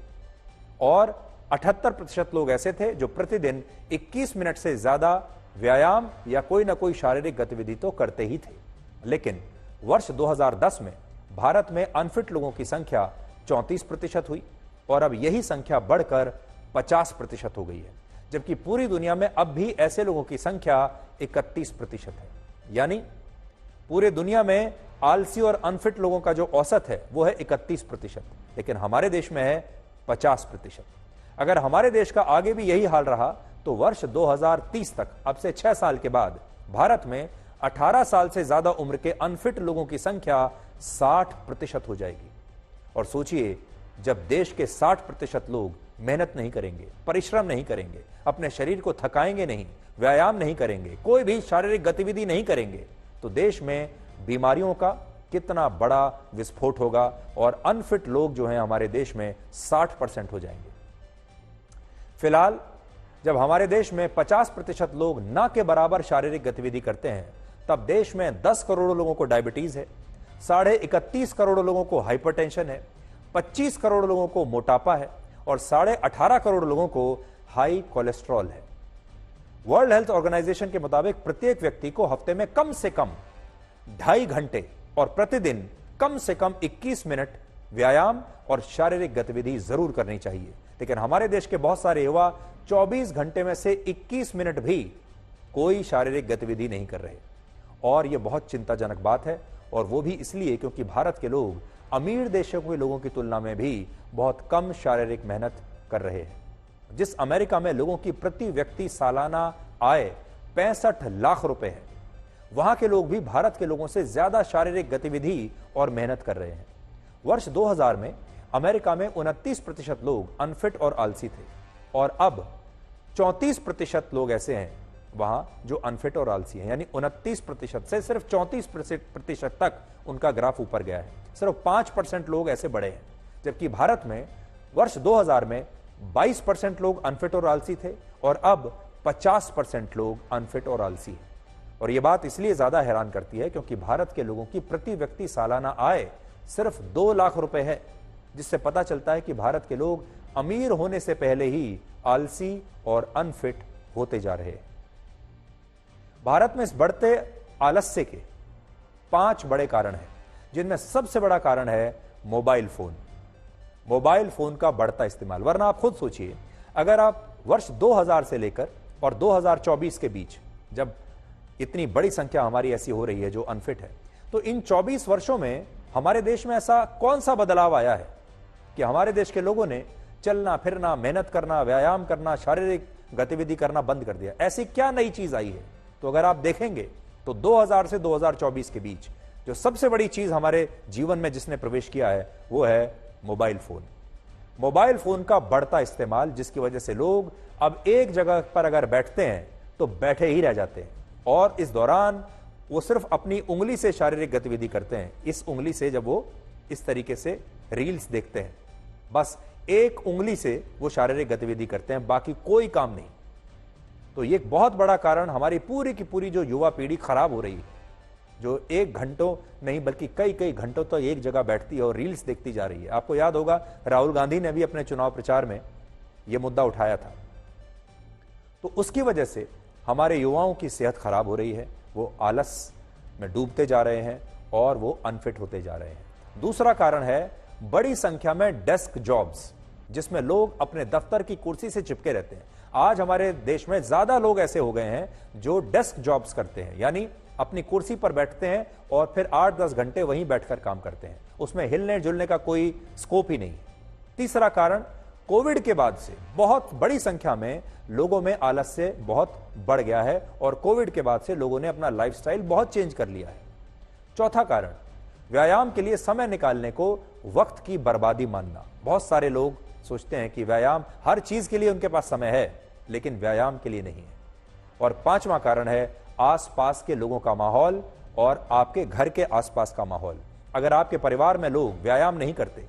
और 78% लोग ऐसे थे जो प्रतिदिन 21 मिनट से ज्यादा व्यायाम या कोई ना कोई शारीरिक गतिविधि तो करते ही थे। लेकिन वर्ष 2010 में भारत में अनफिट लोगों की संख्या 34% हुई और अब यही संख्या बढ़कर 50% हो गई है, जबकि पूरी दुनिया में अब भी ऐसे लोगों की संख्या 31% है। यानी पूरे दुनिया में आलसी और अनफिट लोगों का जो औसत है वो है 31%, लेकिन हमारे देश में है 50%। अगर हमारे देश का आगे भी यही हाल रहा तो वर्ष 2030 तक, अब से 6 साल के बाद, भारत में 18 साल से ज्यादा उम्र के अनफिट लोगों की संख्या 60% हो जाएगी। और सोचिए, जब देश के 60% लोग मेहनत नहीं करेंगे, परिश्रम नहीं करेंगे, अपने शरीर को थकाएंगे नहीं, व्यायाम नहीं करेंगे, कोई भी शारीरिक गतिविधि नहीं करेंगे, तो देश में बीमारियों का कितना बड़ा विस्फोट होगा और अनफिट लोग जो हैं हमारे देश में 60% हो जाएंगे। फिलहाल जब हमारे देश में 50% लोग ना के बराबर शारीरिक गतिविधि करते हैं, तब देश में 10 करोड़ लोगों को डायबिटीज है, 31.5 करोड़ लोगों को हाइपरटेंशन है, 25 करोड़ लोगों को मोटापा है और 18.5 करोड़ लोगों को हाई कोलेस्ट्रॉल है। वर्ल्ड हेल्थ ऑर्गेनाइजेशन के मुताबिक प्रत्येक व्यक्ति को हफ्ते में कम से कम 2.5 घंटे और प्रतिदिन कम से कम 21 मिनट व्यायाम और शारीरिक गतिविधि जरूर करनी चाहिए। लेकिन हमारे देश के बहुत सारे युवा 24 घंटे में से 21 मिनट भी कोई शारीरिक गतिविधि नहीं कर रहे, और यह बहुत चिंताजनक बात है। और वो भी इसलिए क्योंकि भारत के लोग अमीर देशों के लोगों की तुलना में भी बहुत कम शारीरिक मेहनत कर रहे हैं। जिस अमेरिका में लोगों की प्रति व्यक्ति सालाना आय 65 लाख रुपए है, वहां के लोग भी भारत के लोगों से ज्यादा शारीरिक गतिविधि और मेहनत कर रहे हैं। वर्ष 2000 में अमेरिका में 29% लोग अनफिट और आलसी थे, और अब 34% लोग ऐसे हैं वहां जो अनफिट और आलसी हैं। यानी 29% से सिर्फ 34% तक उनका ग्राफ ऊपर गया है। सिर्फ 5% लोग ऐसे बढ़े हैं, जबकि भारत में वर्ष 2000 में 22% लोग अनफिट और आलसी थे और अब 50% लोग अनफिट और आलसी हैं। और यह बात इसलिए ज्यादा हैरान करती है क्योंकि भारत के लोगों की प्रति व्यक्ति सालाना आय सिर्फ 2 लाख रुपए है, जिससे पता चलता है कि भारत के लोग अमीर होने से पहले ही आलसी और अनफिट होते जा रहे हैं। भारत में इस बढ़ते आलस्य के 5 बड़े कारण हैं, जिनमें सबसे बड़ा कारण है मोबाइल फोन। मोबाइल फोन का बढ़ता इस्तेमाल। वरना आप खुद सोचिए, अगर आप वर्ष 2000 से लेकर और 2024 के बीच जब इतनी बड़ी संख्या हमारी ऐसी हो रही है जो अनफिट है, तो इन 24 वर्षों में हमारे देश में ऐसा कौन सा बदलाव आया है कि हमारे देश के लोगों ने चलना फिरना, मेहनत करना, व्यायाम करना, शारीरिक गतिविधि करना बंद कर दिया? ऐसी क्या नई चीज आई है? तो अगर आप देखेंगे तो 2000 से 2024 के बीच जो सबसे बड़ी चीज हमारे जीवन में जिसने प्रवेश किया है वो है मोबाइल फोन। मोबाइल फोन का बढ़ता इस्तेमाल, जिसकी वजह से लोग अब एक जगह पर अगर बैठते हैं तो बैठे ही रह जाते हैं, और इस दौरान वो सिर्फ अपनी उंगली से शारीरिक गतिविधि करते हैं। इस उंगली से जब वो इस तरीके से रील्स देखते हैं, बस एक उंगली से वो शारीरिक गतिविधि करते हैं, बाकी कोई काम नहीं। तो ये एक बहुत बड़ा कारण हमारी पूरी की पूरी जो युवा पीढ़ी खराब हो रही है, जो 1 घंटों नहीं बल्कि कई घंटों तो एक जगह बैठती है और रील्स देखती जा रही है। आपको याद होगा राहुल गांधी ने भी अपने चुनाव प्रचार में यह मुद्दा उठाया था। तो उसकी वजह से हमारे युवाओं की सेहत खराब हो रही है, वो आलस में डूबते जा रहे हैं और वो अनफिट होते जा रहे हैं। दूसरा कारण है बड़ी संख्या में डेस्क जॉब्स, जिसमें लोग अपने दफ्तर की कुर्सी से चिपके रहते हैं। आज हमारे देश में ज्यादा लोग ऐसे हो गए हैं जो डेस्क जॉब्स करते हैं, यानी अपनी कुर्सी पर बैठते हैं और फिर 8-10 घंटे वहीं बैठकर काम करते हैं। उसमें हिलने जुलने का कोई स्कोप ही नहीं। तीसरा कारण, कोविड के बाद से बहुत बड़ी संख्या में लोगों में आलस्य बहुत बढ़ गया है और कोविड के बाद से लोगों ने अपना लाइफस्टाइल बहुत चेंज कर लिया है। चौथा कारण, व्यायाम के लिए समय निकालने को वक्त की बर्बादी मानना। बहुत सारे लोग सोचते हैं कि व्यायाम, हर चीज के लिए उनके पास समय है लेकिन व्यायाम के लिए नहीं है। और पांचवा कारण है आसपास के लोगों का माहौल और आपके घर के आसपास का माहौल। अगर आपके परिवार में लोग व्यायाम नहीं करते,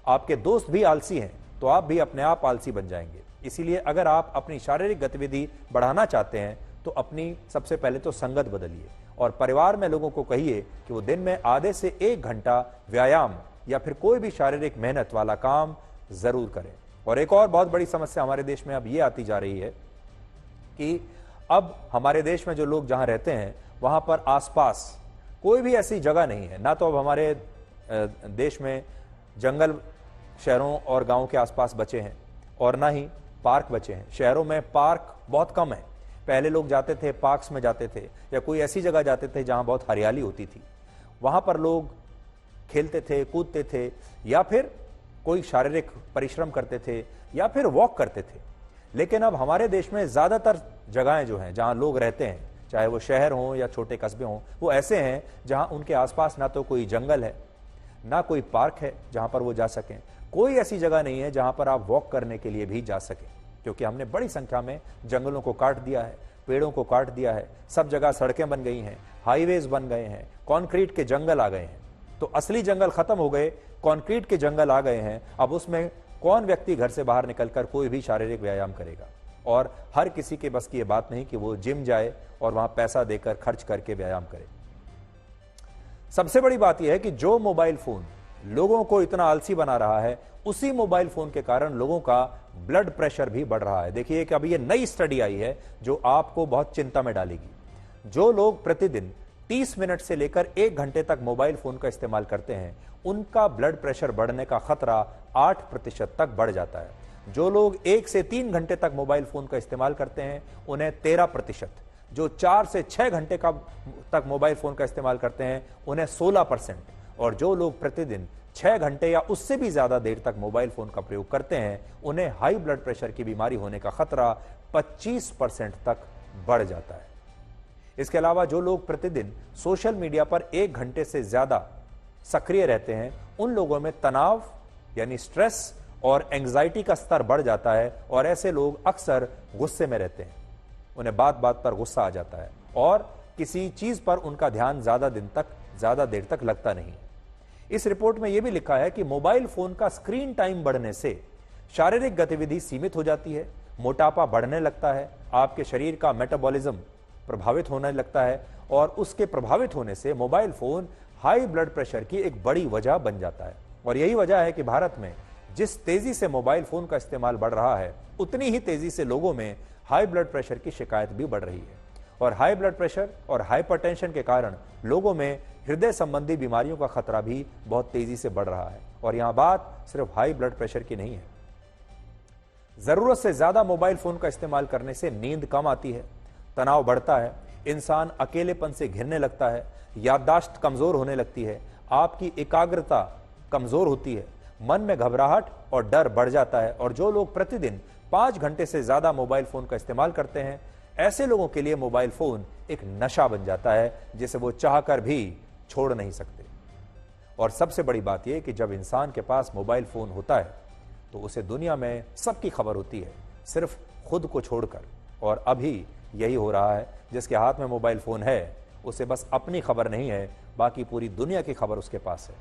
आपके दोस्त भी आलसी हैं, तो आप भी अपने आप आलसी बन जाएंगे। इसीलिए अगर आप अपनी शारीरिक गतिविधि बढ़ाना चाहते हैं तो अपनी सबसे पहले तो संगत बदलिए और परिवार में लोगों को कहिए कि वो दिन में आधे से 1 घंटा व्यायाम या फिर कोई भी शारीरिक मेहनत वाला काम जरूर करें। और एक और बहुत बड़ी समस्या हमारे देश में अब ये आती जा रही है कि अब हमारे देश में जो लोग जहां रहते हैं वहां पर आसपास कोई भी ऐसी जगह नहीं है। ना तो अब हमारे देश में जंगल शहरों और गांवों के आसपास बचे हैं और ना ही पार्क बचे हैं। शहरों में पार्क बहुत कम है। पहले लोग जाते थे, पार्क्स में जाते थे या कोई ऐसी जगह जाते थे जहां बहुत हरियाली होती थी, वहां पर लोग खेलते थे, कूदते थे या फिर कोई शारीरिक परिश्रम करते थे या फिर वॉक करते थे। लेकिन अब हमारे देश में ज्यादातर जगहें जो हैं जहां लोग रहते हैं, चाहे वो शहर हों या छोटे कस्बे हों, वो ऐसे हैं जहां उनके आसपास ना तो कोई जंगल है, ना कोई पार्क है जहां पर वो जा सकें। कोई ऐसी जगह नहीं है जहां पर आप वॉक करने के लिए भी जा सकें, क्योंकि हमने बड़ी संख्या में जंगलों को काट दिया है, पेड़ों को काट दिया है। सब जगह सड़कें बन गई हैं, हाईवेज बन गए हैं, कंक्रीट के जंगल आ गए हैं। तो असली जंगल खत्म हो गए, कंक्रीट के जंगल आ गए हैं। अब उसमें कौन व्यक्ति घर से बाहर निकलकर कोई भी शारीरिक व्यायाम करेगा? और हर किसी के बस की ये बात नहीं कि वो जिम जाए और वहां पैसा देकर खर्च करके व्यायाम करे। सबसे बड़ी बात यह है कि जो मोबाइल फोन लोगों को इतना आलसी बना रहा है, उसी मोबाइल फोन के कारण लोगों का ब्लड प्रेशर भी बढ़ रहा है। देखिए कि अभी ये नई स्टडी आई है जो आपको बहुत चिंता में डालेगी। जो लोग प्रतिदिन 30 मिनट से लेकर 1 घंटे तक मोबाइल फोन का इस्तेमाल करते हैं, उनका ब्लड प्रेशर बढ़ने का खतरा 8% तक बढ़ जाता है। जो लोग 1 से 3 घंटे तक मोबाइल फोन का इस्तेमाल करते हैं, उन्हें 13%, जो 4 से 6 घंटे तक मोबाइल फोन का इस्तेमाल करते हैं, उन्हें 16%, और जो लोग प्रतिदिन 6 घंटे या उससे भी ज्यादा देर तक मोबाइल फोन का प्रयोग करते हैं, उन्हें हाई ब्लड प्रेशर की बीमारी होने का खतरा 25% तक बढ़ जाता है। इसके अलावा जो लोग प्रतिदिन सोशल मीडिया पर 1 घंटे से ज्यादा सक्रिय रहते हैं, उन लोगों में तनाव यानी स्ट्रेस और एंजाइटी का स्तर बढ़ जाता है, और ऐसे लोग अक्सर गुस्से में रहते हैं। उन्हें बात बात पर गुस्सा आ जाता है और किसी चीज पर उनका ध्यान ज्यादा देर तक लगता नहीं है। इस रिपोर्ट में यह भी लिखा है कि मोबाइल फोन का स्क्रीन टाइम बढ़ने से शारीरिक गतिविधि सीमित हो जाती है, मोटापा बढ़ने लगता है, आपके शरीर का मेटाबॉलिज्म प्रभावित होने लगता है, और उसके प्रभावित होने से mobile phone high blood pressure की एक बड़ी वजह बन जाता है। और यही वजह है कि भारत में जिस तेजी से मोबाइल फोन का इस्तेमाल बढ़ रहा है, उतनी ही तेजी से लोगों में हाई ब्लड प्रेशर की शिकायत भी बढ़ रही है। और हाई ब्लड प्रेशर और हाइपरटेंशन के कारण लोगों में हृदय संबंधी बीमारियों का खतरा भी बहुत तेजी से बढ़ रहा है। और यहां बात सिर्फ हाई ब्लड प्रेशर की नहीं है। जरूरत से ज्यादा मोबाइल फोन का इस्तेमाल करने से नींद कम आती है, तनाव बढ़ता है, इंसान अकेलेपन से घिरने लगता है, याददाश्त कमजोर होने लगती है, आपकी एकाग्रता कमजोर होती है, मन में घबराहट और डर बढ़ जाता है। और जो लोग प्रतिदिन 5 घंटे से ज्यादा मोबाइल फोन का इस्तेमाल करते हैं, ऐसे लोगों के लिए मोबाइल फोन एक नशा बन जाता है जिसे वो चाहकर भी छोड़ नहीं सकते। और सबसे बड़ी बात यह कि जब इंसान के पास मोबाइल फोन होता है तो उसे दुनिया में सबकी खबर होती है, सिर्फ खुद को छोड़कर। और अभी यही हो रहा है, जिसके हाथ में मोबाइल फोन है उसे बस अपनी खबर नहीं है, बाकी पूरी दुनिया की खबर उसके पास है।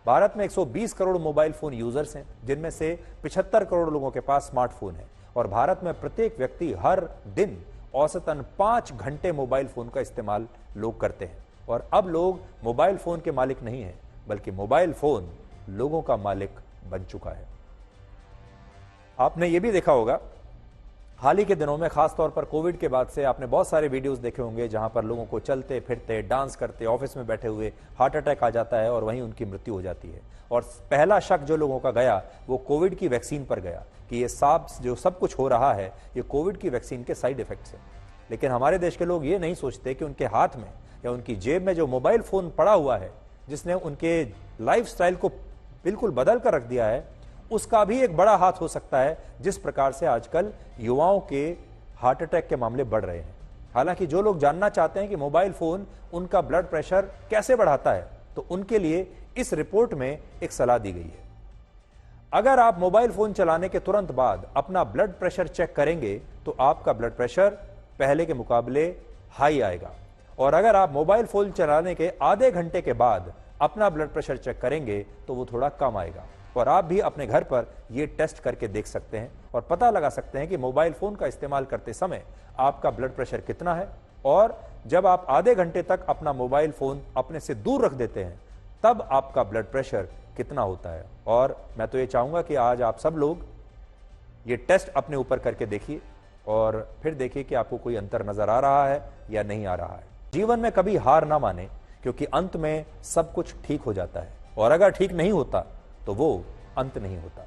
भारत में 120 करोड़ मोबाइल फोन यूजर्स हैं, जिनमें से 75 करोड़ लोगों के पास स्मार्टफोन है। और भारत में प्रत्येक व्यक्ति हर दिन औसतन 5 घंटे मोबाइल फोन का इस्तेमाल लोग करते हैं। और अब लोग मोबाइल फोन के मालिक नहीं हैं, बल्कि मोबाइल फोन लोगों का मालिक बन चुका है। आपने ये भी देखा होगा, हाल ही के दिनों में खासतौर पर कोविड के बाद से आपने बहुत सारे वीडियोस देखे होंगे जहां पर लोगों को चलते फिरते, डांस करते, ऑफिस में बैठे हुए हार्ट अटैक आ जाता है और वहीं उनकी मृत्यु हो जाती है। और पहला शक जो लोगों का गया वो कोविड की वैक्सीन पर गया कि ये जो सब कुछ हो रहा है ये कोविड की वैक्सीन के साइड इफेक्ट्स है। लेकिन हमारे देश के लोग ये नहीं सोचते कि उनके हाथ में या उनकी जेब में जो मोबाइल फोन पड़ा हुआ है, जिसने उनके लाइफस्टाइल को बिल्कुल बदल कर रख दिया है, उसका भी एक बड़ा हाथ हो सकता है। जिस प्रकार से आजकल युवाओं के हार्ट अटैक के मामले बढ़ रहे हैं। हालांकि जो लोग जानना चाहते हैं कि मोबाइल फोन उनका ब्लड प्रेशर कैसे बढ़ाता है, तो उनके लिए इस रिपोर्ट में एक सलाह दी गई है। अगर आप मोबाइल फोन चलाने के तुरंत बाद अपना ब्लड प्रेशर चेक करेंगे तो आपका ब्लड प्रेशर पहले के मुकाबले हाई आएगा। और अगर आप मोबाइल फोन चलाने के आधे घंटे के बाद अपना ब्लड प्रेशर चेक करेंगे तो वो थोड़ा कम आएगा। और आप भी अपने घर पर यह टेस्ट करके देख सकते हैं और पता लगा सकते हैं कि मोबाइल फोन का इस्तेमाल करते समय आपका ब्लड प्रेशर कितना है। और जब आप आधे घंटे तक अपना मोबाइल फोन अपने से दूर रख देते हैं, तब आपका ब्लड प्रेशर कितना होता है। और मैं तो ये चाहूंगा कि आज आप सब लोग ये टेस्ट अपने ऊपर करके देखिए और फिर देखिए कि आपको कोई अंतर नजर आ रहा है या नहीं आ रहा है। जीवन में कभी हार ना माने, क्योंकि अंत में सब कुछ ठीक हो जाता है। और अगर ठीक नहीं होता तो वो अंत नहीं होता।